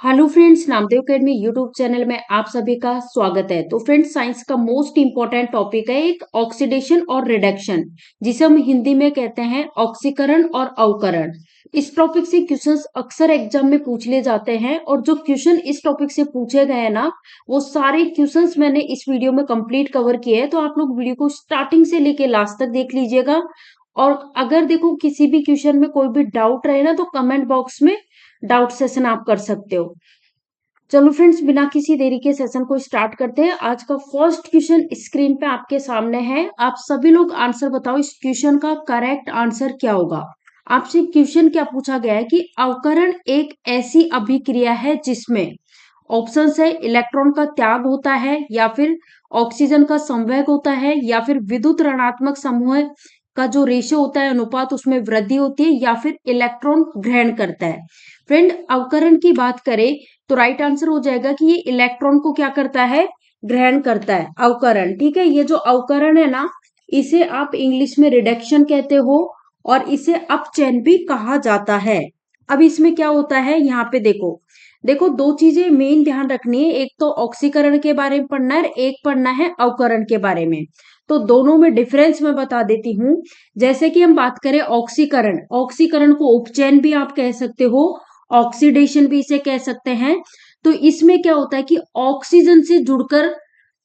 Hello friends, Namdev academy YouTube channel में आप सभी का स्वागत है। तो फ्रेंड्स, साइंस का मोस्ट इंपॉर्टेंट टॉपिक है एक ऑक्सीडेशन और रिडक्शन, जिसे हम हिंदी में कहते हैं ऑक्सीकरण और अवकरण। इस टॉपिक से क्वेश्चंस अक्सर एग्जाम में पूछ ले जाते हैं और जो क्वेश्चन इस टॉपिक से पूछे गए हैं ना, वो सारे क्वेश्चंस मैंने इस वीडियो में कंप्लीट कवर किए हैं। तो आप लोग वीडियो को स्टार्टिंग से लेके लास्ट तक देख लीजिएगा। और अगर देखो किसी भी क्वेश्चन में कोई भी डाउट रहे ना, तो कमेंट बॉक्स में डाउट सेशन आप कर सकते हो। चलो फ्रेंड्स, बिना किसी देरी के सेशन को स्टार्ट करते हैं। आज का फर्स्ट क्वेश्चन स्क्रीन पे आपके सामने है। आप सभी लोग आंसर बताओ, इस क्वेश्चन का करेक्ट आंसर क्या होगा। आपसे क्वेश्चन क्या पूछा गया है कि अवकरण एक ऐसी अभिक्रिया है जिसमें ऑप्शन है इलेक्ट्रॉन का त्याग होता है, या फिर ऑक्सीजन का संवेग होता है, या फिर विद्युत ऋणात्मक समूह का जो रेशियो होता है अनुपात उसमें वृद्धि होती है, या फिर इलेक्ट्रॉन ग्रहण करता है। फ्रेंड, अवकरण की बात करें तो राइट आंसर हो जाएगा कि ये इलेक्ट्रॉन को क्या करता है, ग्रहण करता है, अवकरण। ठीक है, ये जो अवकरण है ना, इसे आप इंग्लिश में रिडक्शन कहते हो और इसे अपचयन भी कहा जाता है। अब इसमें क्या होता है, यहाँ पे देखो देखो दो चीजें मेन ध्यान रखनी है। एक तो ऑक्सीकरण के बारे में पढ़ना है, एक पढ़ना है अवकरण के बारे में। तो दोनों में डिफरेंस मैं बता देती हूँ। जैसे कि हम बात करें ऑक्सीकरण, ऑक्सीकरण को उपचयन भी आप कह सकते हो, ऑक्सीडेशन भी इसे कह सकते हैं। तो इसमें क्या होता है कि ऑक्सीजन से जुड़कर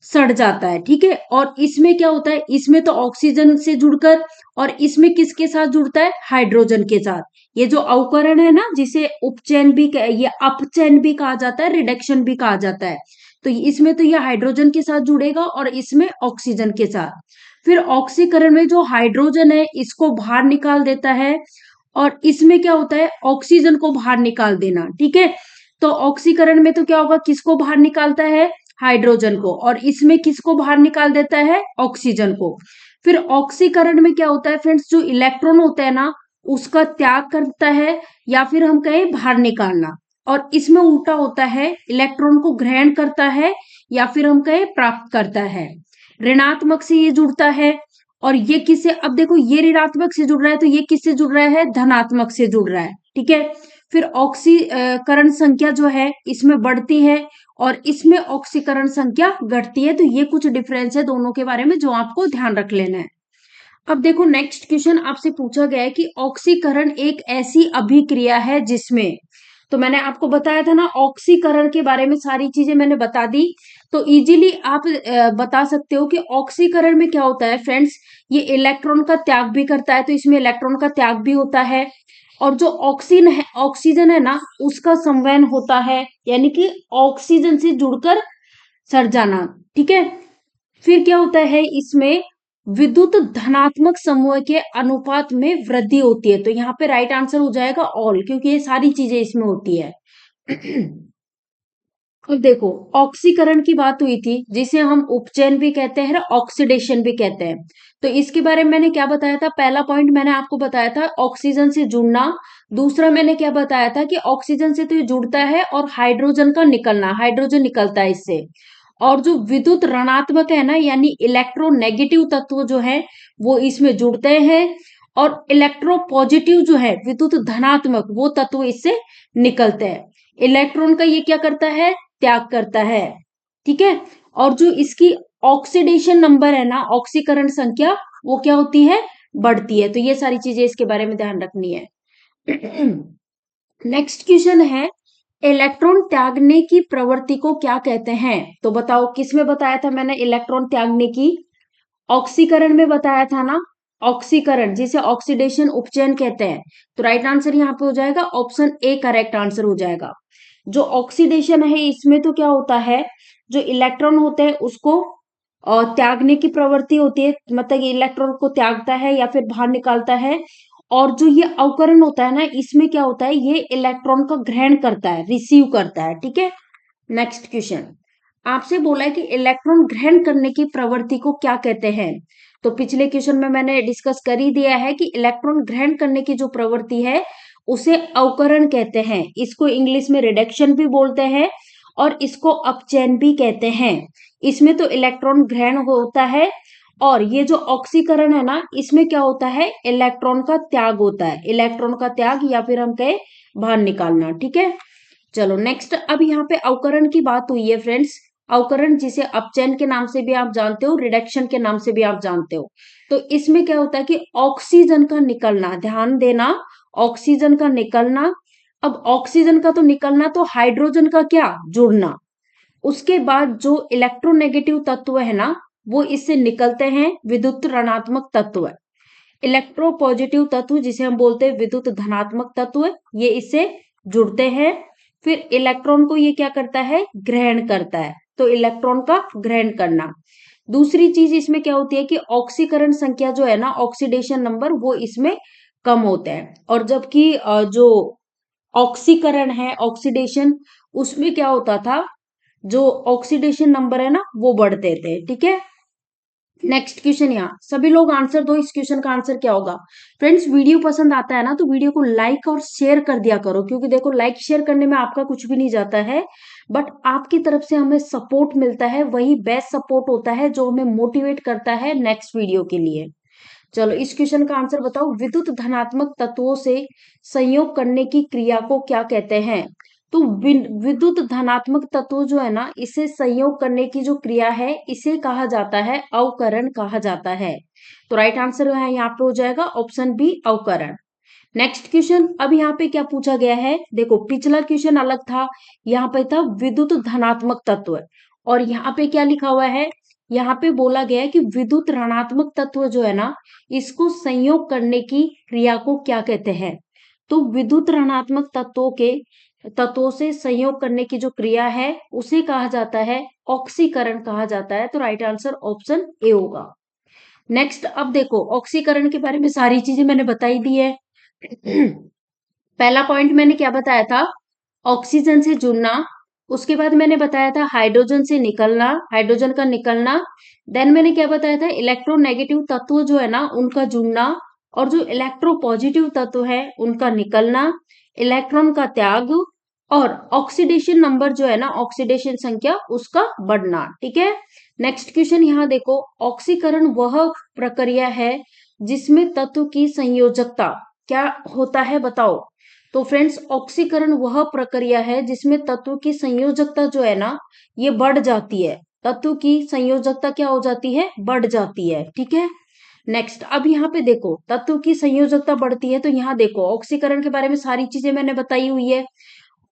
सड़ जाता है। ठीक है, और इसमें क्या होता है, इसमें तो ऑक्सीजन से जुड़कर, और इसमें किसके साथ जुड़ता है, हाइड्रोजन के साथ। ये जो अवकरण है ना, जिसे उपचयन भी ये अपचयन भी कहा जाता है, रिडक्शन भी कहा जाता है। तो इसमें तो ये हाइड्रोजन के साथ जुड़ेगा और इसमें ऑक्सीजन के साथ। फिर ऑक्सीकरण में जो हाइड्रोजन है इसको बाहर निकाल देता है, और इसमें क्या होता है, ऑक्सीजन को बाहर निकाल देना। ठीक है, तो ऑक्सीकरण में तो क्या होगा, किसको बाहर निकालता है, हाइड्रोजन को, और इसमें किसको बाहर निकाल देता है, ऑक्सीजन को। फिर ऑक्सीकरण में क्या होता है फ्रेंड्स, जो इलेक्ट्रॉन होता है ना, उसका त्याग करता है, या फिर हम कहें बाहर निकालना। और इसमें उल्टा होता है, इलेक्ट्रॉन को ग्रहण करता है, या फिर हम कहें प्राप्त करता है। ऋणात्मक से ये जुड़ता है, और ये किससे, अब देखो ये ऋणात्मक से जुड़ रहा है तो ये किससे जुड़ रहा है, धनात्मक से जुड़ रहा है। ठीक है, फिर ऑक्सीकरण संख्या जो है इसमें बढ़ती है और इसमें ऑक्सीकरण संख्या घटती है। तो ये कुछ डिफरेंस है दोनों के बारे में जो आपको ध्यान रख लेना है। अब देखो नेक्स्ट क्वेश्चन आपसे पूछा गया है कि ऑक्सीकरण एक ऐसी अभिक्रिया है जिसमें, तो मैंने आपको बताया था ना, ऑक्सीकरण के बारे में सारी चीजें मैंने बता दी। तो इजीली आप बता सकते हो कि ऑक्सीकरण में क्या होता है फ्रेंड्स, ये इलेक्ट्रॉन का त्याग भी करता है, तो इसमें इलेक्ट्रॉन का त्याग भी होता है। और जो ऑक्सीजन है ना, उसका संवहन होता है, यानी कि ऑक्सीजन से जुड़कर सड़ जाना। ठीक है, फिर क्या होता है, इसमें विद्युत धनात्मक समूह के अनुपात में वृद्धि होती है। तो यहाँ पे राइट आंसर हो जाएगा ऑल, क्योंकि ये सारी चीजें इसमें होती है। अब देखो, ऑक्सीकरण की बात हुई थी, जिसे हम उपचयन भी कहते हैं, ऑक्सीडेशन भी कहते हैं। तो इसके बारे में मैंने क्या बताया था, पहला पॉइंट मैंने आपको बताया था ऑक्सीजन से जुड़ना। दूसरा मैंने क्या बताया था कि ऑक्सीजन से तो ये जुड़ता है और हाइड्रोजन का निकलना, हाइड्रोजन निकलता है इससे। और जो विद्युत ऋणात्मक है ना, यानी इलेक्ट्रोनेगेटिव तत्व जो है वो इसमें जुड़ते हैं, और इलेक्ट्रोपॉजिटिव जो है विद्युत धनात्मक, वो तत्व इससे निकलते हैं। इलेक्ट्रॉन का ये क्या करता है, त्याग करता है। ठीक है, और जो इसकी ऑक्सीडेशन नंबर है ना, ऑक्सीकरण संख्या, वो क्या होती है, बढ़ती है। तो ये सारी चीजें इसके बारे में ध्यान रखनी है। नेक्स्ट क्वेश्चन है, इलेक्ट्रॉन त्यागने की प्रवृत्ति को क्या कहते हैं। तो बताओ, किस में बताया था मैंने इलेक्ट्रॉन त्यागने की, ऑक्सीकरण में बताया था ना, ऑक्सीकरण जिसे ऑक्सीडेशन उपचयन कहते हैं। तो राइट आंसर यहाँ पे हो जाएगा ऑप्शन ए, करेक्ट आंसर हो जाएगा। जो ऑक्सीडेशन है इसमें तो क्या होता है, जो इलेक्ट्रॉन होते हैं उसको त्यागने की प्रवृत्ति होती है, मतलब ये इलेक्ट्रॉन को त्यागता है या फिर बाहर निकालता है। और जो ये अवकरण होता है ना, इसमें क्या होता है, ये इलेक्ट्रॉन का ग्रहण करता है, रिसीव करता है। ठीक है, नेक्स्ट क्वेश्चन आपसे बोला है कि इलेक्ट्रॉन ग्रहण करने की प्रवृत्ति को क्या कहते हैं। तो पिछले क्वेश्चन में मैंने डिस्कस कर ही दिया है कि इलेक्ट्रॉन ग्रहण करने की जो प्रवृत्ति है उसे अवकरण कहते हैं। इसको इंग्लिश में रिडक्शन भी बोलते हैं और इसको अपचयन भी कहते हैं। इसमें तो इलेक्ट्रॉन ग्रहण होता है, और ये जो ऑक्सीकरण है ना, इसमें क्या होता है, इलेक्ट्रॉन का त्याग होता है, इलेक्ट्रॉन का त्याग, या फिर हम कहें बाहर निकालना। ठीक है, चलो नेक्स्ट, अब यहाँ पे अवकरण की बात हुई है फ्रेंड्स। अवकरण जिसे अपचयन के नाम से भी आप जानते हो, रिडक्शन के नाम से भी आप जानते हो। तो इसमें क्या होता है कि ऑक्सीजन का निकलना, ध्यान देना, ऑक्सीजन का निकलना। अब ऑक्सीजन का तो निकलना, तो हाइड्रोजन का क्या, जुड़ना। उसके बाद जो इलेक्ट्रोनेगेटिव तत्व है ना, वो इससे निकलते हैं विद्युत ऋणात्मक तत्व। इलेक्ट्रो पॉजिटिव तत्व जिसे हम बोलते हैं विद्युत धनात्मक तत्व, ये इससे जुड़ते हैं। फिर इलेक्ट्रॉन को ये क्या करता है, ग्रहण करता है। तो इलेक्ट्रॉन का ग्रहण करना। दूसरी चीज इसमें क्या होती है कि ऑक्सीकरण संख्या जो है ना, ऑक्सीडेशन नंबर, वो इसमें कम होता है। और जबकि जो ऑक्सीकरण है, ऑक्सीडेशन, उसमें क्या होता था, जो ऑक्सीडेशन नंबर है ना, वो बढ़ते थे। ठीक है, नेक्स्ट क्वेश्चन। यहाँ सभी लोग आंसर दो, इस क्वेश्चन का आंसर क्या होगा। फ्रेंड्स, वीडियो पसंद आता है ना, तो वीडियो को लाइक और शेयर कर दिया करो, क्योंकि देखो लाइक शेयर करने में आपका कुछ भी नहीं जाता है, बट आपकी तरफ से हमें सपोर्ट मिलता है, वही बेस्ट सपोर्ट होता है जो हमें मोटिवेट करता है नेक्स्ट वीडियो के लिए। चलो इस क्वेश्चन का आंसर बताओ, विद्युत धनात्मक तत्वों से संयोग करने की क्रिया को क्या कहते हैं। तो विद्युत धनात्मक तत्व जो है ना, इसे संयोग करने की जो क्रिया है, इसे कहा जाता है अवकरण कहा जाता है। तो राइट आंसर है यहाँ पे हो जाएगा ऑप्शन बी, अवकरण। नेक्स्ट क्वेश्चन, अब यहाँ पे क्या पूछा गया है, देखो पिछला क्वेश्चन अलग था, यहाँ पे था विद्युत धनात्मक तत्व, और यहाँ पे क्या लिखा हुआ है, यहाँ पे बोला गया है कि विद्युत ऋणात्मक तत्व जो है ना, इसको संयोग करने की क्रिया को क्या कहते हैं। तो विद्युत ऋणात्मक तत्वों से संयोग करने की जो क्रिया है, उसे कहा जाता है ऑक्सीकरण कहा जाता है। तो राइट आंसर ऑप्शन ए होगा। नेक्स्ट, अब देखो ऑक्सीकरण के बारे में सारी चीजें मैंने बताई दी है। पहला पॉइंट मैंने क्या बताया था, ऑक्सीजन से जुड़ना। उसके बाद मैंने बताया था हाइड्रोजन से निकलना, हाइड्रोजन का निकलना। देन मैंने क्या बताया था, इलेक्ट्रोनेगेटिव तत्व जो है ना, उनका जुड़ना। और जो इलेक्ट्रो पॉजिटिव तत्व है, उनका निकलना, इलेक्ट्रॉन का त्याग, और ऑक्सीडेशन नंबर जो है ना, ऑक्सीडेशन संख्या, उसका बढ़ना। ठीक है, नेक्स्ट क्वेश्चन यहाँ देखो, ऑक्सीकरण वह प्रक्रिया है जिसमें तत्व की संयोजकता क्या होता है, बताओ। तो फ्रेंड्स, ऑक्सीकरण वह प्रक्रिया है जिसमें तत्व की संयोजकता जो है ना, ये बढ़ जाती है। तत्व की संयोजकता क्या हो जाती है, बढ़ जाती है। ठीक है, नेक्स्ट, अब यहाँ पे देखो तत्व की संयोजकता बढ़ती है, तो यहाँ देखो ऑक्सीकरण के बारे में सारी चीजें मैंने बताई हुई है।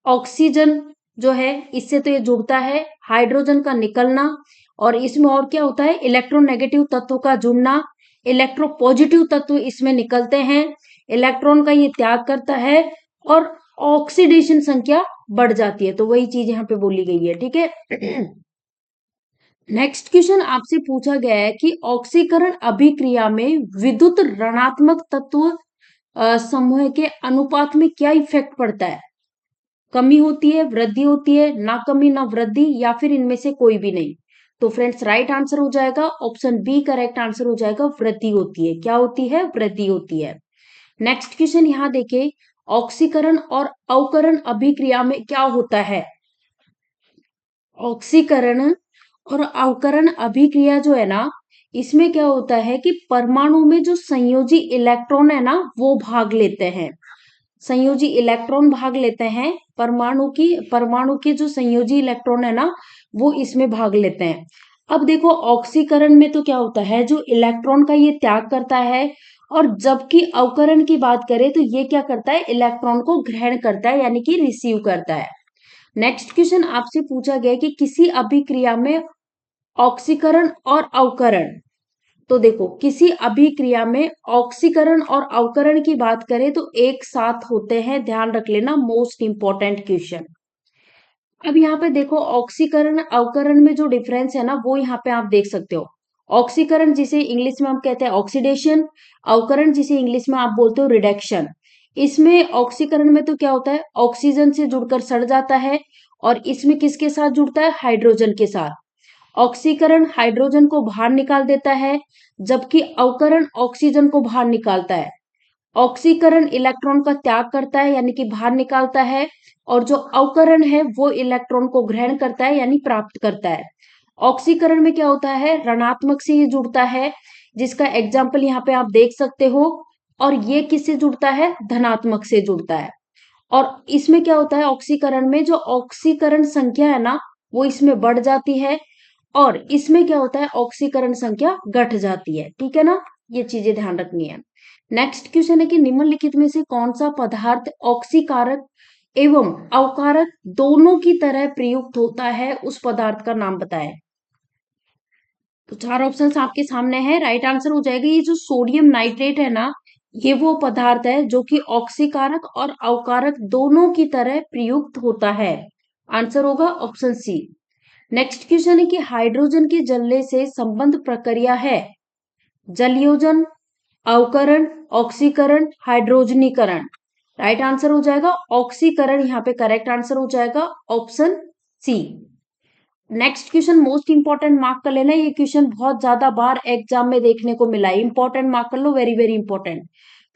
ऑक्सीजन जो है, इससे तो ये जुड़ता है, हाइड्रोजन का निकलना, और इसमें और क्या होता है, इलेक्ट्रोनेगेटिव तत्व का जुड़ना, इलेक्ट्रो पॉजिटिव तत्व इसमें निकलते हैं, इलेक्ट्रॉन का ये त्याग करता है, और ऑक्सीडेशन संख्या बढ़ जाती है। तो वही चीज यहाँ पे बोली गई है। ठीक है, नेक्स्ट क्वेश्चन आपसे पूछा गया है कि ऑक्सीकरण अभिक्रिया में विद्युत ऋणात्मक तत्व समूह के अनुपात में क्या इफेक्ट पड़ता है। कमी होती है, वृद्धि होती है, ना कमी ना वृद्धि, या फिर इनमें से कोई भी नहीं। तो फ्रेंड्स, राइट आंसर हो जाएगा ऑप्शन बी, करेक्ट आंसर हो जाएगा, वृद्धि होती है। क्या होती है, वृद्धि होती है। नेक्स्ट क्वेश्चन यहाँ देखे, ऑक्सीकरण और अवकरण अभिक्रिया में क्या होता है। ऑक्सीकरण और अवकरण अभिक्रिया जो है ना, इसमें क्या होता है कि परमाणु में जो संयोजी इलेक्ट्रॉन है ना, वो भाग लेते हैं। संयोजी इलेक्ट्रॉन भाग लेते हैं, परमाणु के जो संयोजी इलेक्ट्रॉन है ना, वो इसमें भाग लेते हैं। अब देखो ऑक्सीकरण में तो क्या होता है, जो इलेक्ट्रॉन का ये त्याग करता है, और जबकि अवकरण की बात करें तो ये क्या करता है, इलेक्ट्रॉन को ग्रहण करता है, यानी कि रिसीव करता है। नेक्स्ट क्वेश्चन आपसे पूछा गया कि किसी अभिक्रिया में ऑक्सीकरण और अवकरण, तो देखो किसी अभिक्रिया में ऑक्सीकरण और अवकरण की बात करें तो एक साथ होते हैं, ध्यान रख लेना, मोस्ट इंपॉर्टेंट क्वेश्चन। अब यहाँ पे देखो ऑक्सीकरण अवकरण में जो डिफरेंस है ना, वो यहाँ पे आप देख सकते हो। ऑक्सीकरण जिसे इंग्लिश में हम कहते हैं ऑक्सीडेशन, अवकरण जिसे इंग्लिश में आप बोलते हो रिडक्शन। इसमें ऑक्सीकरण में तो क्या होता है, ऑक्सीजन से जुड़कर सड़ जाता है, और इसमें किसके साथ जुड़ता है, हाइड्रोजन के साथ। ऑक्सीकरण हाइड्रोजन को बाहर निकाल देता है, जबकि अवकरण ऑक्सीजन को बाहर निकालता है। ऑक्सीकरण इलेक्ट्रॉन का त्याग करता है, यानी कि बाहर निकालता है, और जो अवकरण है वो इलेक्ट्रॉन को ग्रहण करता है, यानी प्राप्त करता है। ऑक्सीकरण में क्या होता है, ऋणात्मक से ये जुड़ता है, जिसका एग्जाम्पल यहाँ पे आप देख सकते हो, और ये किससे जुड़ता है, धनात्मक से जुड़ता है। और इसमें क्या होता है, ऑक्सीकरण में जो ऑक्सीकरण संख्या है ना वो इसमें बढ़ जाती है, और इसमें क्या होता है, ऑक्सीकरण संख्या घट जाती है। ठीक है ना, ये चीजें ध्यान रखनी है। नेक्स्ट क्वेश्चन है कि निम्नलिखित में से कौन सा पदार्थ ऑक्सीकारक एवं अवकारक दोनों की तरह प्रयुक्त होता है, उस पदार्थ का नाम बताएं। तो चार ऑप्शंस आपके सामने है, राइट आंसर हो जाएगा ये जो सोडियम नाइट्रेट है ना, ये वो पदार्थ है जो कि ऑक्सीकारक और अवकारक दोनों की तरह प्रयुक्त होता है। आंसर होगा ऑप्शन सी। नेक्स्ट क्वेश्चन है कि हाइड्रोजन के जलने से संबंध प्रक्रिया है जलयोजन, अवकरण, ऑक्सीकरण, हाइड्रोजनीकरण। राइट आंसर हो जाएगा ऑक्सीकरण, यहाँ पे करेक्ट आंसर हो जाएगा option C. Next question most important, mark कर लेना, ये क्वेश्चन बहुत ज्यादा बार एग्जाम में देखने को मिला है, इंपॉर्टेंट मार्क कर लो, वेरी वेरी इंपॉर्टेंट।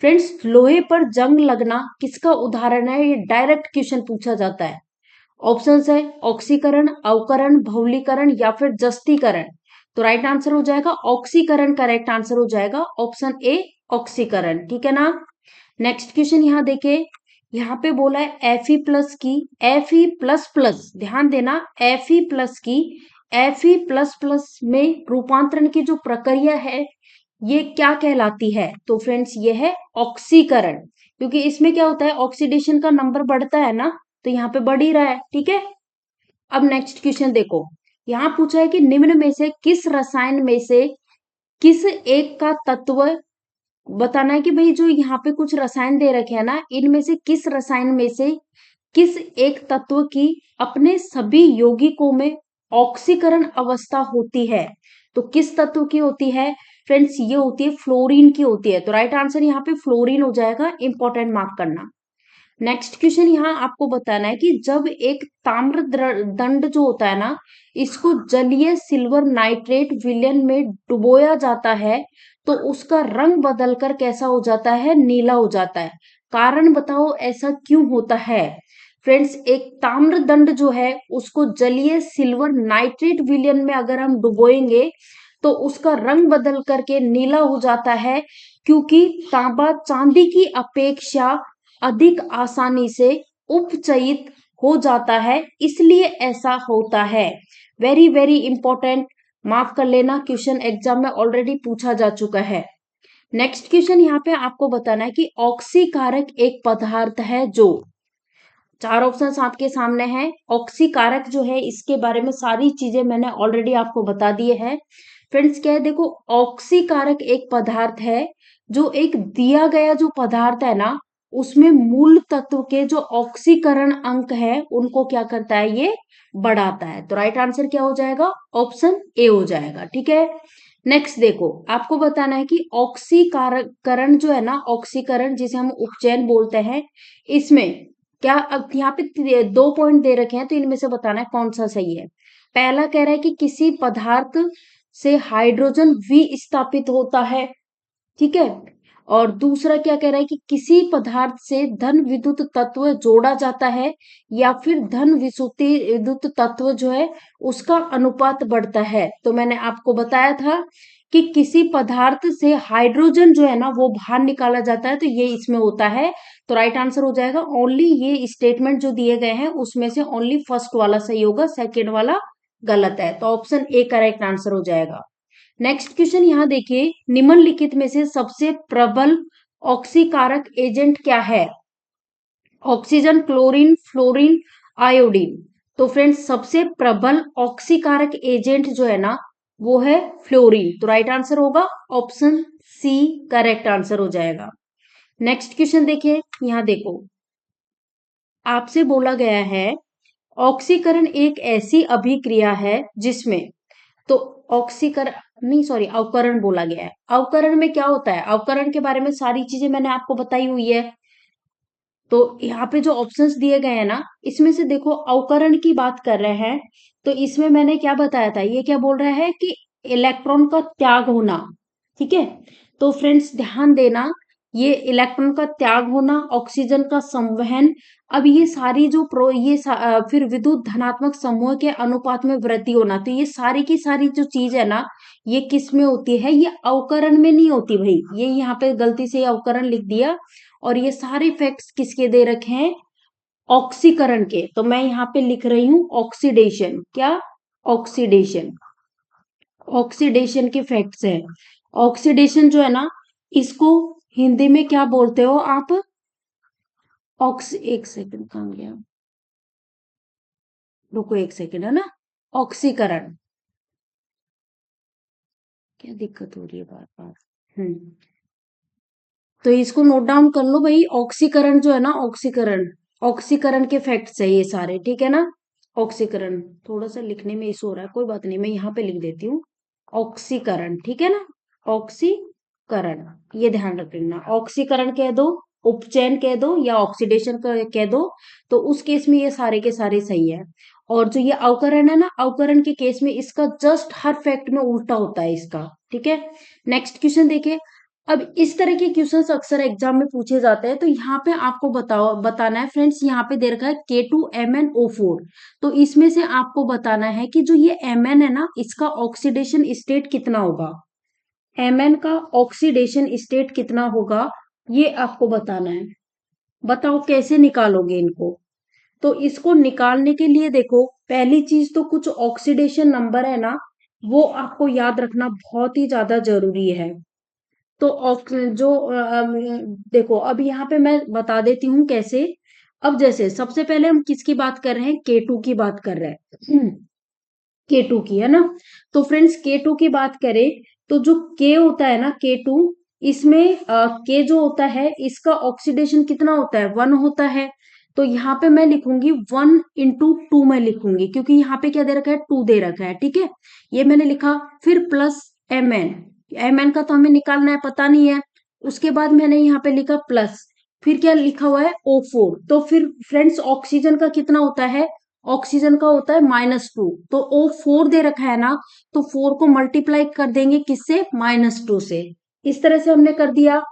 फ्रेंड्स, लोहे पर जंग लगना किसका उदाहरण है, ये डायरेक्ट क्वेश्चन पूछा जाता है। ऑप्शंस है ऑक्सीकरण, अवकरण, बहुलीकरण या फिर जस्तीकरण। तो राइट आंसर हो जाएगा ऑक्सीकरण, करेक्ट आंसर हो जाएगा ऑप्शन ए ऑक्सीकरण। ठीक है ना। नेक्स्ट क्वेश्चन यहाँ देखिए, यहाँ पे बोला है Fe प्लस की Fe प्लस प्लस, ध्यान देना, Fe प्लस की Fe प्लस प्लस में रूपांतरण की जो प्रक्रिया है ये क्या कहलाती है। तो फ्रेंड्स ये है ऑक्सीकरण, क्योंकि इसमें क्या होता है, ऑक्सीडेशन का नंबर बढ़ता है ना, तो यहाँ पे बढ़ ही रहा है। ठीक है। अब नेक्स्ट क्वेश्चन देखो, यहाँ पूछा है कि निम्न में से किस रसायन में से किस एक का तत्व, बताना है कि भाई जो यहाँ पे कुछ रसायन दे रखे हैं ना, इनमें से किस रसायन में से किस एक तत्व की अपने सभी यौगिकों में ऑक्सीकरण अवस्था होती है। तो किस तत्व की होती है फ्रेंड्स, ये होती है फ्लोरीन की होती है। तो राइट आंसर यहाँ पे फ्लोरीन हो जाएगा, इंपॉर्टेंट मार्क करना। नेक्स्ट क्वेश्चन यहाँ आपको बताना है कि जब एक ताम्र दंड जो होता है ना, इसको जलीय सिल्वर नाइट्रेट विलयन में डुबोया जाता है तो उसका रंग बदलकर कैसा हो जाता है, नीला हो जाता है। कारण बताओ ऐसा क्यों होता है। फ्रेंड्स, एक ताम्र दंड जो है उसको जलीय सिल्वर नाइट्रेट विलयन में अगर हम डुबोएंगे तो उसका रंग बदल करके नीला हो जाता है, क्योंकि तांबा चांदी की अपेक्षा अधिक आसानी से उपचयित हो जाता है, इसलिए ऐसा होता है। वेरी वेरी इंपॉर्टेंट, माफ कर लेना, क्वेश्चन एग्जाम में ऑलरेडी पूछा जा चुका है। नेक्स्ट क्वेश्चन यहाँ पे आपको बताना है कि ऑक्सीकारक एक पदार्थ है जो, चार ऑप्शंस आपके सामने हैं। ऑक्सीकारक जो है इसके बारे में सारी चीजें मैंने ऑलरेडी आपको बता दिए हैं। फ्रेंड्स क्या है, देखो ऑक्सीकारक एक पदार्थ है जो एक दिया गया जो पदार्थ है ना, उसमें मूल तत्व के जो ऑक्सीकरण अंक है उनको क्या करता है, ये बढ़ाता है। तो राइट आंसर क्या हो जाएगा, ऑप्शन ए हो जाएगा। ठीक है। नेक्स्ट देखो, आपको बताना है कि ऑक्सीकरण जो है ना, ऑक्सीकरण जिसे हम उपचयन बोलते हैं, इसमें क्या, अब यहाँ पे दो पॉइंट दे रखे हैं तो इनमें से बताना है कौन सा सही है। पहला कह रहा है कि किसी पदार्थ से हाइड्रोजन विस्थापित होता है, ठीक है। और दूसरा क्या कह रहा है कि किसी पदार्थ से धन विद्युत तत्व जोड़ा जाता है या फिर धन विद्युत तत्व जो है उसका अनुपात बढ़ता है। तो मैंने आपको बताया था कि किसी पदार्थ से हाइड्रोजन जो है ना वो बाहर निकाला जाता है, तो ये इसमें होता है। तो राइट आंसर हो जाएगा ओनली, ये स्टेटमेंट जो दिए गए हैं उसमें से ओनली फर्स्ट वाला सही होगा, सेकेंड वाला गलत है। तो ऑप्शन ए करेक्ट आंसर हो जाएगा। नेक्स्ट क्वेश्चन यहाँ देखिए, निम्नलिखित में से सबसे प्रबल ऑक्सीकारक एजेंट क्या है। Oxygen, chlorine, fluorine, iodine. तो फ्रेंड्स सबसे प्रबल ऑक्सीकारक एजेंट जो है ना वो है फ्लोरीन। तो राइट आंसर होगा ऑप्शन सी, करेक्ट आंसर हो जाएगा। नेक्स्ट क्वेश्चन देखिए, यहाँ देखो आपसे बोला गया है ऑक्सीकरण एक ऐसी अभिक्रिया है जिसमें, तो ऑक्सीकरण नहीं, सॉरी, अवकरण बोला गया है। अवकरण में क्या होता है, अवकरण के बारे में सारी चीजें मैंने आपको बताई हुई है। तो यहाँ पे जो ऑप्शंस दिए गए हैं ना, इसमें से देखो अवकरण की बात कर रहे हैं, तो इसमें मैंने क्या बताया था, ये क्या बोल रहा है कि इलेक्ट्रॉन का त्याग होना। ठीक है। तो फ्रेंड्स ध्यान देना, ये इलेक्ट्रॉन का त्याग होना, ऑक्सीजन का संवहन, अब ये सारी जो फिर विद्युत धनात्मक समूह के अनुपात में वृद्धि होना, तो ये सारी की सारी जो चीज है ना, ये किस में होती है, ये अवकरण में नहीं होती भाई। ये यहाँ पे गलती से अवकरण लिख दिया, और ये सारे फैक्ट्स किसके दे रखे हैं, ऑक्सीकरण के, तो मैं यहाँ पे लिख रही हूँ ऑक्सीडेशन। क्या? ऑक्सीडेशन। ऑक्सीडेशन के फैक्ट्स है। ऑक्सीडेशन जो है ना, इसको हिंदी में क्या बोलते हो आप? एक सेकंड, कहाँ गया, रुको एक सेकंड, है ना, ऑक्सीकरण। क्या दिक्कत हो रही है बार बार? हम्म तो इसको नोट डाउन कर लो भाई। ऑक्सीकरण जो है ना, ऑक्सीकरण, ऑक्सीकरण के फैक्ट्स है ये सारे, ठीक है ना। ऑक्सीकरण, थोड़ा सा लिखने में इशू हो रहा है, कोई बात नहीं, मैं यहाँ पे लिख देती हूँ ऑक्सीकरण, ठीक है ना। ऑक्सीकरण, ये ध्यान रख लेना। ऑक्सीकरण कह दो, उपचयन कह दो, या ऑक्सीडेशन कह दो, तो उस केस में ये सारे के सारे सही है। और जो ये अवकरण है ना, अवकरण के केस में इसका जस्ट हर फैक्ट में उल्टा होता है इसका, ठीक है। नेक्स्ट क्वेश्चन देखिए। अब इस तरह के क्वेश्चंस अक्सर एग्जाम में पूछे जाते हैं, तो यहाँ पे आपको बताना है फ्रेंड्स, यहाँ पे दे रखा है K2MnO4। तो इसमें से आपको बताना है कि जो ये Mn है ना, इसका ऑक्सीडेशन स्टेट कितना होगा। Mn का ऑक्सीडेशन स्टेट कितना होगा, ये आपको बताना है। बताओ कैसे निकालोगे इनको। तो इसको निकालने के लिए देखो, पहली चीज तो कुछ ऑक्सीडेशन नंबर है ना, वो आपको याद रखना बहुत ही ज्यादा जरूरी है। तो देखो, अब यहाँ पे मैं बता देती हूँ कैसे। अब जैसे सबसे पहले हम किसकी बात कर रहे हैं, K2 की बात कर रहे हैं। K2 की, है ना। तो फ्रेंड्स K2 की बात करें, तो जो K होता है ना, K2, इसमें K जो होता है, इसका ऑक्सीडेशन कितना होता है, 1 होता है। तो यहाँ पे मैं लिखूंगी 1 × 2 में लिखूंगी, क्योंकि यहाँ पे क्या दे रखा है, 2 दे रखा है, ठीक है। ये मैंने लिखा, फिर प्लस Mn का तो हमें निकालना है, पता नहीं है। उसके बाद मैंने यहाँ पे लिखा प्लस, फिर क्या लिखा हुआ है, O4। तो फिर फ्रेंड्स ऑक्सीजन का कितना होता है, ऑक्सीजन का होता है -2। तो O4 दे रखा है ना, तो 4 को मल्टीप्लाई कर देंगे किससे, -2 से। इस तरह से हमने कर दिया।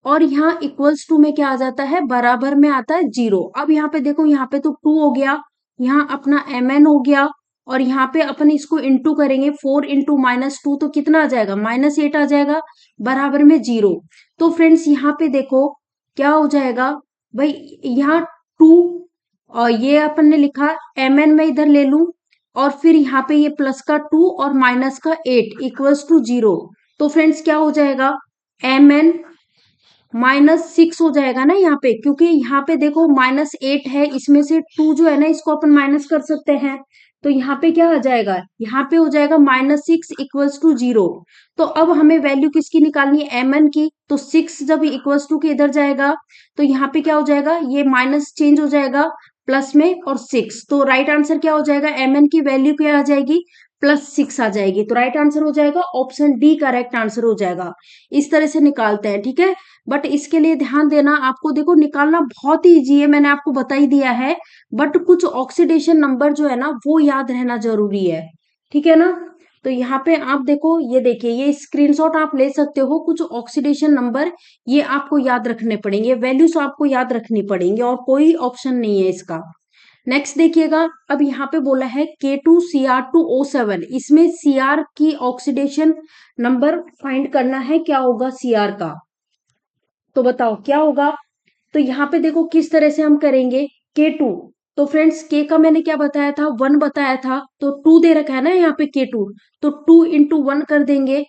और यहाँ इक्वल्स टू में क्या आ जाता है, बराबर में आता है 0। अब यहाँ पे देखो, यहाँ पे तो 2 हो गया, यहाँ अपना Mn हो गया, और यहाँ पे अपन इसको इंटू करेंगे, 4 × -2 तो कितना आ जाएगा, -8 आ जाएगा, बराबर में 0। तो फ्रेंड्स यहाँ पे देखो क्या हो जाएगा भाई, यहाँ 2, और ये अपन ने लिखा Mn में इधर ले लूं, और फिर यहाँ पे ये प्लस का 2 और माइनस का 8 इक्वल्स टू 0। तो फ्रेंड्स क्या हो जाएगा, Mn -6 हो जाएगा ना यहाँ पे, क्योंकि यहाँ पे देखो -8 है, इसमें से 2 जो है ना, इसको अपन माइनस कर सकते हैं। तो यहाँ पे क्या आ जाएगा, यहाँ पे हो जाएगा -6 इक्वल्स टू 0। तो अब हमें वैल्यू किसकी निकालनी है, Mn की। तो 6 जब इक्वल्स टू के इधर जाएगा, तो यहाँ पे क्या हो जाएगा, ये माइनस चेंज हो जाएगा प्लस में, और 6। तो राइट आंसर क्या हो जाएगा, Mn की वैल्यू क्या आ जाएगी, +6 आ जाएगी। तो राइट आंसर हो जाएगा ऑप्शन डी, करेक्ट आंसर हो जाएगा। इस तरह से निकालते हैं, ठीक है। बट इसके लिए ध्यान देना, आपको देखो निकालना बहुत ही इजी है, मैंने आपको बता ही दिया है। बट कुछ ऑक्सीडेशन नंबर जो है ना, वो याद रहना जरूरी है, ठीक है ना। तो यहाँ पे आप देखो, ये देखिए, ये स्क्रीनशॉट आप ले सकते हो। कुछ ऑक्सीडेशन नंबर ये आपको याद रखने पड़ेंगे, वैल्यूज आपको याद रखनी पड़ेंगी, और कोई ऑप्शन नहीं है इसका। नेक्स्ट देखिएगा, अब यहाँ पे बोला है K2Cr2O7, इसमें Cr की ऑक्सीडेशन नंबर फाइंड करना है, क्या होगा Cr का। तो बताओ क्या होगा। तो यहाँ पे देखो किस तरह से हम करेंगे, K2। तो फ्रेंड्स K का मैंने क्या बताया था, 1 बताया था, तो 2 दे रखा है ना यहाँ पे K2, तो 2 × 1 कर देंगे।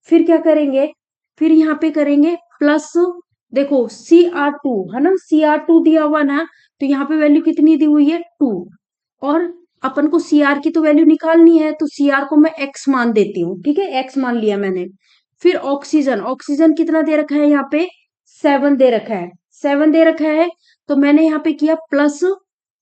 फिर क्या करेंगे, फिर यहाँ पे करेंगे प्लस, देखो Cr2 है ना, Cr2 दिया हुआ ना, तो यहाँ पे वैल्यू कितनी दी हुई है, 2। और अपन को Cr की तो वैल्यू निकालनी है, तो Cr को मैं x मान देती हूँ, ठीक है, x मान लिया मैंने। फिर ऑक्सीजन, ऑक्सीजन कितना दे रखा है यहाँ पे, 7 दे रखा है, 7 दे रखा है। तो मैंने यहाँ पे किया प्लस,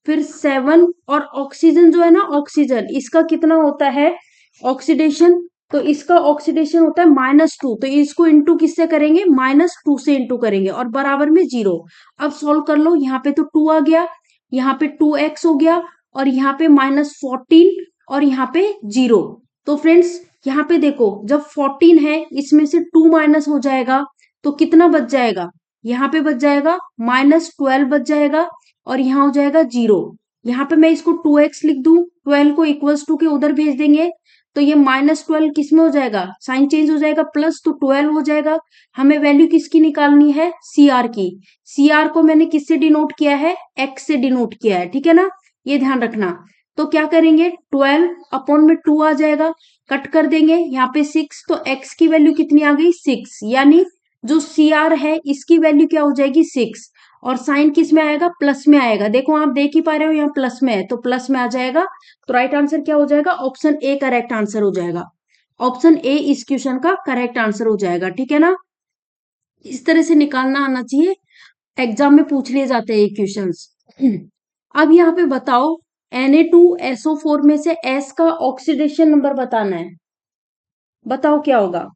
फिर 7, और ऑक्सीजन जो है ना, ऑक्सीजन इसका कितना होता है ऑक्सीडेशन, तो इसका ऑक्सीडेशन होता है -2। तो इसको इंटू किससे करेंगे, -2 से इंटू करेंगे, और बराबर में 0। अब सॉल्व कर लो, यहाँ पे तो 2 आ गया, यहाँ पे 2x हो गया, और यहाँ पे -14, और यहाँ पे 0। तो फ्रेंड्स यहाँ पे देखो, जब 14 है, इसमें से 2 माइनस हो जाएगा, तो कितना बच जाएगा, यहाँ पे बच जाएगा -12 बच जाएगा, और यहाँ हो जाएगा 0। यहाँ पे मैं इसको 2x लिख दूं, 12 को इक्वल्स टू के उधर भेज देंगे, तो ये -12 किस में हो जाएगा, साइन चेंज हो जाएगा प्लस, तो 12 हो जाएगा। हमें वैल्यू किसकी निकालनी है, सी आर की। सी आर को मैंने किससे डिनोट किया है, एक्स से डिनोट किया है, ठीक है ना, ये ध्यान रखना। तो क्या करेंगे, 12 अपॉन में 2 आ जाएगा, कट कर देंगे, यहाँ पे 6, तो x की वैल्यू कितनी आ गई, 6, यानी जो सी आर है इसकी वैल्यू क्या हो जाएगी, 6, और साइन किस में आएगा, प्लस में आएगा। देखो आप देख ही पा रहे हो यहाँ प्लस में है, तो प्लस में आ जाएगा। तो राइट आंसर क्या हो जाएगा, ऑप्शन ए करेक्ट आंसर हो जाएगा। ऑप्शन ए इस क्वेश्चन का करेक्ट आंसर हो जाएगा, ठीक है ना। इस तरह से निकालना आना चाहिए, एग्जाम में पूछ लिए जाते हैं ये क्वेश्चंस। अब यहाँ पे बताओ, Na2SO4 में से S का ऑक्सीडेशन नंबर बताना है, बताओ क्या होगा।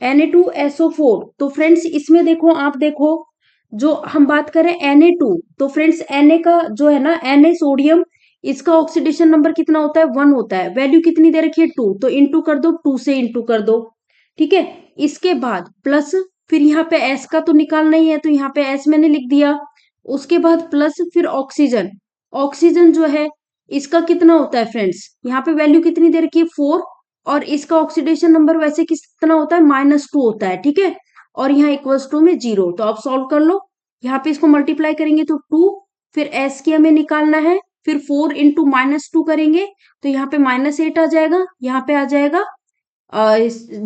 Na2SO4, तो फ्रेंड्स इसमें देखो, आप देखो जो हम बात करें Na2, तो फ्रेंड्स Na का जो है ना, Na सोडियम, इसका ऑक्सीडेशन नंबर कितना होता है, 1 होता है। वैल्यू कितनी दे रखी है, 2, तो इंटू कर दो, 2 से इंटू कर दो, ठीक है। इसके बाद प्लस, फिर यहाँ पे S का तो निकालना ही है, तो यहाँ पे S मैंने लिख दिया। उसके बाद प्लस, फिर ऑक्सीजन। ऑक्सीजन जो है इसका कितना होता है फ्रेंड्स, यहाँ पे वैल्यू कितनी दे रखी है, 4, और इसका ऑक्सीडेशन नंबर वैसे कितना होता है, -2 होता है, ठीक है। और यहाँ इक्वल्स टू में 0, तो आप सॉल्व कर लो। यहाँ पे इसको मल्टीप्लाई करेंगे तो 2, फिर एस की हमें निकालना है, फिर 4 इंटू -2 करेंगे, तो यहाँ पे -8 आ जाएगा, यहाँ पे आ जाएगा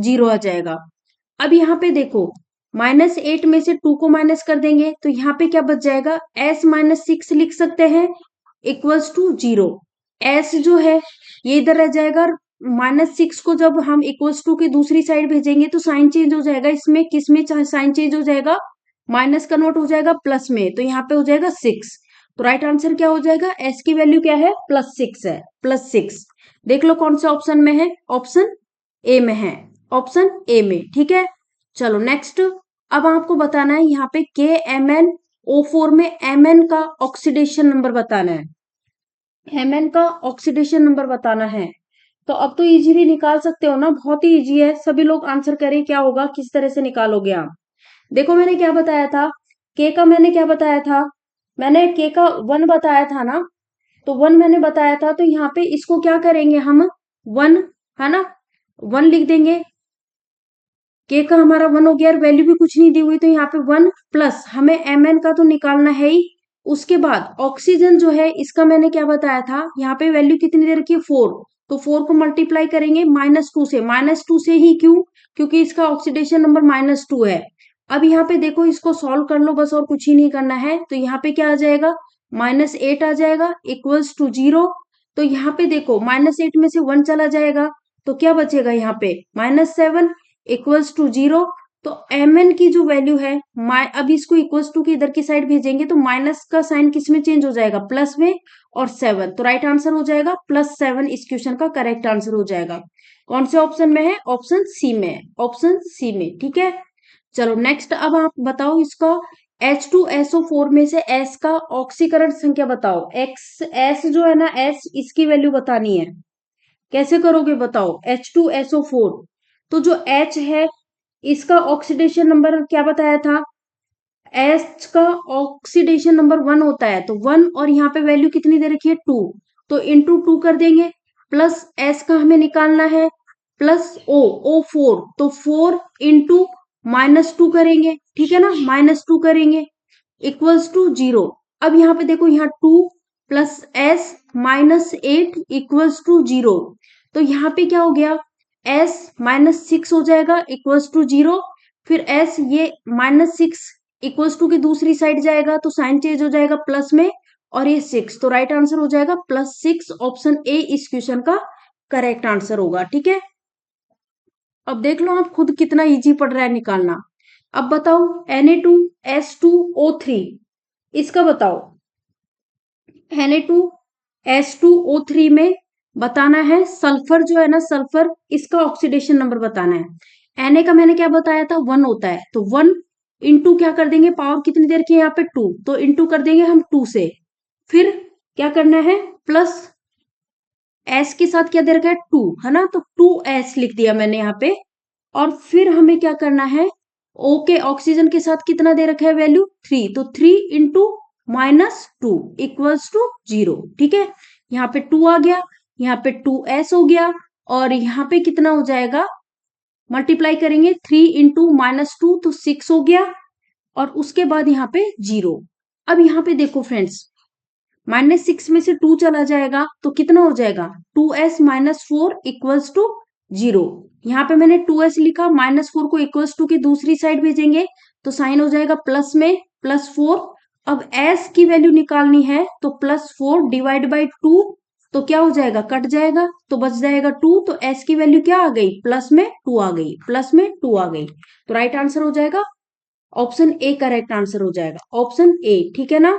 0 आ जाएगा। अब यहाँ पे देखो, -8 में से 2 को माइनस कर देंगे, तो यहाँ पे क्या बच जाएगा, S-6 लिख सकते हैं, इक्वल्स टू 0। S जो है ये इधर रह जाएगा, -6 को जब हम इक्वल्स टू की दूसरी साइड भेजेंगे तो साइन चेंज हो जाएगा, इसमें किस में साइन चेंज हो जाएगा, माइनस कन्वर्ट हो जाएगा प्लस में, तो यहाँ पे हो जाएगा 6। तो राइट आंसर क्या हो जाएगा, S की वैल्यू क्या है, +6 है, +6। देख लो कौन से ऑप्शन में है, ऑप्शन ए में है, ऑप्शन ए में, ठीक है। चलो नेक्स्ट, अब आपको बताना है यहाँ पे KMnO4 में Mn का ऑक्सीडेशन नंबर बताना है, Mn का ऑक्सीडेशन नंबर बताना है। तो अब तो इजीली निकाल सकते हो ना, बहुत ही इजी है, सभी लोग आंसर करें, क्या होगा, किस तरह से निकालोगे आप। देखो मैंने क्या बताया था, के का मैंने क्या बताया था, मैंने के का 1 बताया था ना, तो 1 मैंने बताया था, तो यहाँ पे इसको क्या करेंगे हम, 1 है ना, 1 लिख देंगे। के का हमारा 1 हो गया, वैल्यू भी कुछ नहीं दी हुई, तो यहाँ पे 1 प्लस हमें Mn का तो निकालना है ही। उसके बाद ऑक्सीजन जो है इसका मैंने क्या बताया था, यहाँ पे वैल्यू कितनी दे रखी है, 4, तो 4 को मल्टीप्लाई करेंगे -2 से, -2 से ही क्यों, क्योंकि इसका ऑक्सीडेशन नंबर -2 है। अब यहाँ पे देखो, इसको सॉल्व कर लो बस, और कुछ ही नहीं करना है। तो यहाँ पे क्या आ जाएगा, -8 आ जाएगा, इक्वल्स टू 0। तो यहाँ पे देखो, -8 में से 1 चला जाएगा, तो क्या बचेगा यहाँ पे, -7 इक्वल्स टू 0। तो Mn की जो वैल्यू है, अब इसको इक्वल्स टू की इधर की साइड भेजेंगे, तो माइनस का साइन किस में चेंज हो जाएगा, प्लस में, और 7, तो राइट आंसर हो जाएगा +7, इस क्वेश्चन का करेक्ट आंसर हो जाएगा। कौन से ऑप्शन में है, ऑप्शन सी में है, ऑप्शन सी में, ठीक है। चलो नेक्स्ट, अब आप बताओ इसका H2SO4 में से S का ऑक्सीकरण संख्या बताओ। S जो है ना, S इसकी वैल्यू बतानी है, कैसे करोगे बताओ, H2SO4, तो जो H है इसका ऑक्सीडेशन नंबर क्या बताया था, H का ऑक्सीडेशन नंबर 1 होता है, तो 1, और यहाँ पे वैल्यू कितनी दे रखी है, 2, तो इंटू 2 कर देंगे, प्लस S का हमें निकालना है, प्लस O4, तो 4 इंटू -2 करेंगे, ठीक है ना, -2 करेंगे, इक्वल्स टू 0। अब यहाँ पे देखो, यहाँ 2 प्लस S -8 इक्वल्स टू 0, तो यहाँ पे क्या हो गया, S -6 हो जाएगा, इक्वल्स टू 0, फिर S ये -6 इक्वल्स टू की दूसरी साइड जाएगा, तो साइन चेंज हो जाएगा प्लस में, और ये 6, तो राइट आंसर हो जाएगा +6, ऑप्शन ए इस क्वेश्चन का करेक्ट आंसर होगा, ठीक है। अब देख लो आप खुद कितना इजी पड़ रहा है निकालना। अब बताओ Na2S2O3, इसका बताओ, Na2S2O3 में बताना है सल्फर जो है ना, सल्फर, इसका ऑक्सीडेशन नंबर बताना है। Na का मैंने क्या बताया था, 1 होता है, तो 1 इंटू क्या कर देंगे, पावर कितनी देर की है यहाँ पे 2, तो इंटू कर देंगे हम 2 से, फिर क्या करना है, प्लस S के साथ क्या दे रखा है, 2 है ना, तो 2S लिख दिया मैंने यहाँ पे, और फिर हमें क्या करना है, O के ऑक्सीजन के साथ कितना दे रखा है वैल्यू, 3, तो 3 इंटू -2 इक्वल्स टू 0, ठीक है। यहाँ पे 2 आ गया, यहाँ पे 2S हो गया, और यहाँ पे कितना हो जाएगा, मल्टीप्लाई करेंगे 3 इंटू -2 तो 6 हो गया, और उसके बाद यहाँ पे 0। अब यहाँ पे देखो फ्रेंड्स, -6 में से 2 चला जाएगा तो कितना हो जाएगा, 2s - 4 इक्वल्स टू 0। यहाँ पे मैंने 2s लिखा, -4 को इक्वल्स टू की दूसरी साइड भेजेंगे तो साइन हो जाएगा प्लस में +4। अब s की वैल्यू निकालनी है तो +4 डिवाइड बाई 2, तो क्या हो जाएगा, कट जाएगा तो बच जाएगा 2। तो s की वैल्यू क्या आ गई, प्लस में 2 आ गई, प्लस में 2 आ गई। तो राइट आंसर हो जाएगा ऑप्शन ए, करेक्ट आंसर हो जाएगा ऑप्शन ए, ठीक है ना।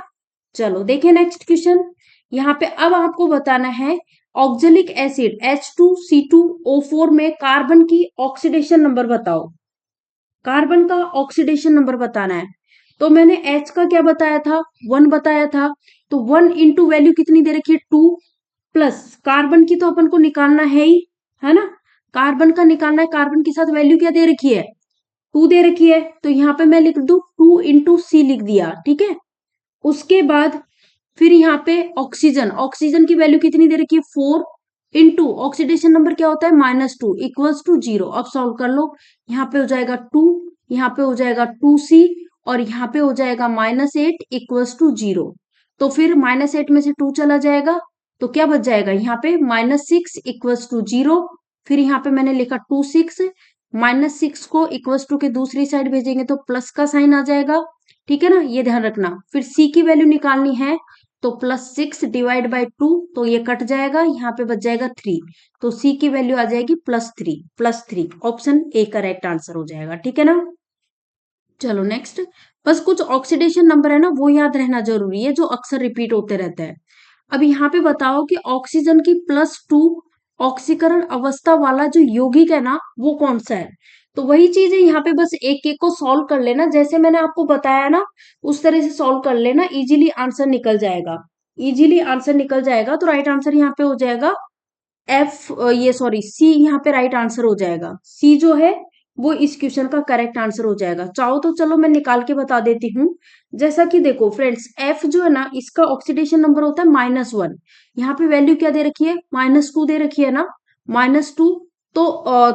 चलो देखिए नेक्स्ट क्वेश्चन। यहाँ पे अब आपको बताना है ऑक्जेलिक एसिड H2C2O4 में कार्बन की ऑक्सीडेशन नंबर बताओ। कार्बन का ऑक्सीडेशन नंबर बताना है। तो मैंने H का क्या बताया था, 1 बताया था। तो 1 इंटू वैल्यू कितनी दे रखी है, 2, प्लस कार्बन की तो अपन को निकालना ही है ना, कार्बन का निकालना है। कार्बन के साथ वैल्यू क्या दे रखी है, 2 दे रखी है। तो यहाँ पे मैं लिख दू 2 इंटू सी लिख दिया, ठीक है। उसके बाद फिर यहाँ पे ऑक्सीजन, ऑक्सीजन की वैल्यू कितनी दे रखी है, 4 इंटू ऑक्सीडेशन नंबर क्या होता है, -2 इक्वल्स टू 0। अब सॉल्व कर लो, यहाँ पे हो जाएगा 2, यहाँ पे हो जाएगा 2c, और यहाँ पे हो जाएगा -8 इक्वल्स टू 0। तो फिर -8 में से 2 चला जाएगा तो क्या बच जाएगा, यहाँ पे -6 इक्वल्स टू 0। फिर यहाँ पे मैंने लिखा 26, -6 को इक्वल्स टू के दूसरी साइड भेजेंगे तो प्लस का साइन आ जाएगा, ठीक है ना, ये ध्यान रखना। फिर c की वैल्यू निकालनी है तो +6 डिवाइड बाई 2, तो ये कट जाएगा, यहाँ पे बच जाएगा 3। तो c की वैल्यू आ जाएगी +3 ऑप्शन ए करेक्ट आंसर हो जाएगा, ठीक है ना। चलो नेक्स्ट, बस कुछ ऑक्सीडेशन नंबर है ना वो याद रहना जरूरी है जो अक्सर रिपीट होते रहते हैं। अब यहाँ पे बताओ कि ऑक्सीजन की +2 ऑक्सीकरण अवस्था वाला जो यौगिक है ना वो कौन सा है। तो वही चीज है, यहाँ पे बस एक एक को सॉल्व कर लेना, जैसे मैंने आपको बताया ना उस तरह से सॉल्व कर लेना, इजीली आंसर निकल जाएगा, इजीली आंसर निकल जाएगा। तो राइट आंसर यहाँ पे हो जाएगा ये सॉरी सी, यहाँ पे राइट आंसर हो जाएगा सी जो है वो इस क्वेश्चन का करेक्ट आंसर हो जाएगा। चाहो तो चलो मैं निकाल के बता देती हूँ। जैसा कि देखो फ्रेंड्स, एफ जो है ना इसका ऑक्सीडेशन नंबर होता है -1। यहाँ पे वैल्यू क्या दे रखी है, -2 दे रखी है ना, -2। तो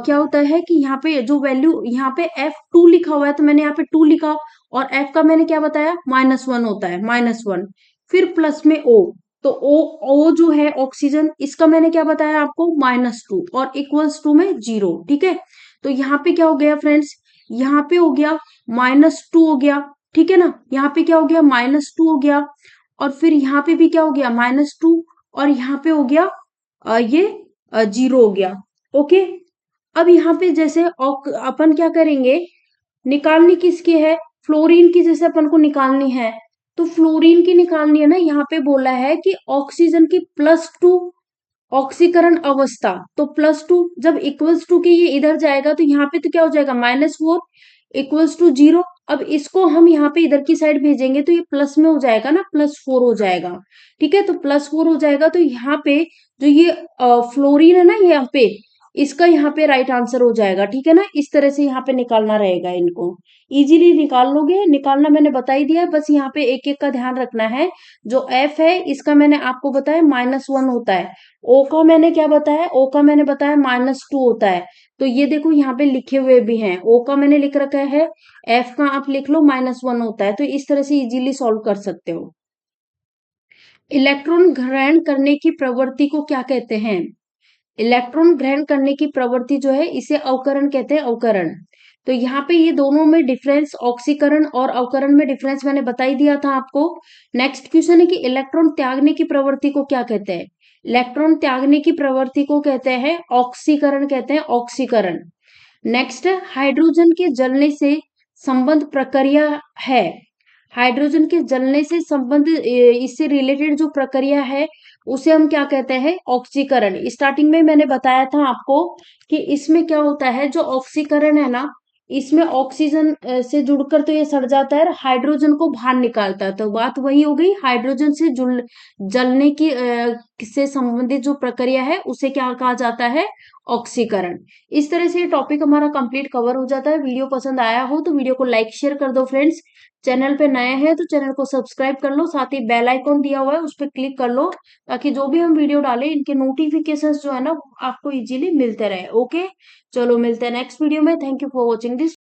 क्या होता है कि यहाँ पे जो वैल्यू, यहाँ पे F2 लिखा हुआ है तो मैंने यहाँ पे 2 लिखा, और F का मैंने क्या बताया, -1 होता है, -1। फिर प्लस में O, तो O जो है ऑक्सीजन, इसका मैंने क्या बताया आपको, -2, और इक्वल्स टू में 0, ठीक है। तो यहाँ पे क्या हो गया फ्रेंड्स, यहाँ पे हो गया -2 हो गया, ठीक है ना, यहाँ पे क्या हो गया, -2 हो गया, और फिर यहाँ पे भी क्या हो गया, -2, और यहाँ पे हो गया ये 0 हो गया, ओके। अब यहाँ पे जैसे अपन क्या करेंगे, निकालनी किसकी है, फ्लोरीन की जैसे अपन को निकालनी है, तो फ्लोरीन की निकालनी है ना, यहाँ पे बोला है कि ऑक्सीजन की +2 ऑक्सीकरण अवस्था, तो +2 जब इक्वल्स टू के ये इधर जाएगा तो यहाँ पे तो क्या हो जाएगा, -4 इक्वल्स टू 0। अब इसको हम यहाँ पे इधर की साइड भेजेंगे तो ये प्लस में हो जाएगा ना, +4 हो जाएगा, ठीक है। तो +4 हो जाएगा, तो यहाँ पे जो ये फ्लोरीन है ना यहाँ पे, इसका यहाँ पे राइट आंसर हो जाएगा, ठीक है ना। इस तरह से यहाँ पे निकालना रहेगा, इनको इजीली निकाल लोगे, निकालना मैंने बता ही दिया, बस यहाँ पे एक एक का ध्यान रखना है। जो एफ है इसका मैंने आपको बताया -1 होता है, ओ का मैंने क्या बताया, ओ का मैंने बताया -2 होता है। तो ये देखो यहाँ पे लिखे हुए भी हैं, ओ का मैंने लिख रखा है, एफ का आप लिख लो -1 होता है। तो इस तरह से इजीली सॉल्व कर सकते हो। इलेक्ट्रॉन ग्रहण करने की प्रवृत्ति को क्या कहते हैं, इलेक्ट्रॉन ग्रहण करने की प्रवृत्ति जो है इसे अवकरण कहते हैं, अवकरण। तो यहाँ पे ये दोनों में डिफरेंस, ऑक्सीकरण और अवकरण में डिफरेंस मैंने बता ही दिया था आपको। नेक्स्ट क्वेश्चन है कि इलेक्ट्रॉन त्यागने की प्रवृत्ति को क्या कहते हैं, इलेक्ट्रॉन त्यागने की प्रवृत्ति को कहते हैं ऑक्सीकरण, कहते हैं ऑक्सीकरण। नेक्स्ट, हाइड्रोजन के जलने से संबंध प्रक्रिया है, हाइड्रोजन के जलने से संबंध इससे रिलेटेड जो प्रक्रिया है उसे हम क्या कहते हैं, ऑक्सीकरण। स्टार्टिंग में मैंने बताया था आपको कि इसमें क्या होता है, जो ऑक्सीकरण है ना इसमें ऑक्सीजन से जुड़कर तो ये सड़ जाता है, हाइड्रोजन को बाहर निकालता है। तो बात वही हो गई, हाइड्रोजन से जुड़ जलने की से संबंधित जो प्रक्रिया है उसे क्या कहा जाता है, ऑक्सीकरण। इस तरह से ये टॉपिक हमारा कंप्लीट कवर हो जाता है। वीडियो पसंद आया हो तो वीडियो को लाइक शेयर कर दो फ्रेंड्स। चैनल पे नए हैं तो चैनल को सब्सक्राइब कर लो, साथ ही बेल आइकॉन दिया हुआ है उस पर क्लिक कर लो, ताकि जो भी हम वीडियो डालें इनके नोटिफिकेशंस जो है ना आपको इजीली मिलते रहे। ओके, चलो मिलते हैं नेक्स्ट वीडियो में। Thank you for watching this.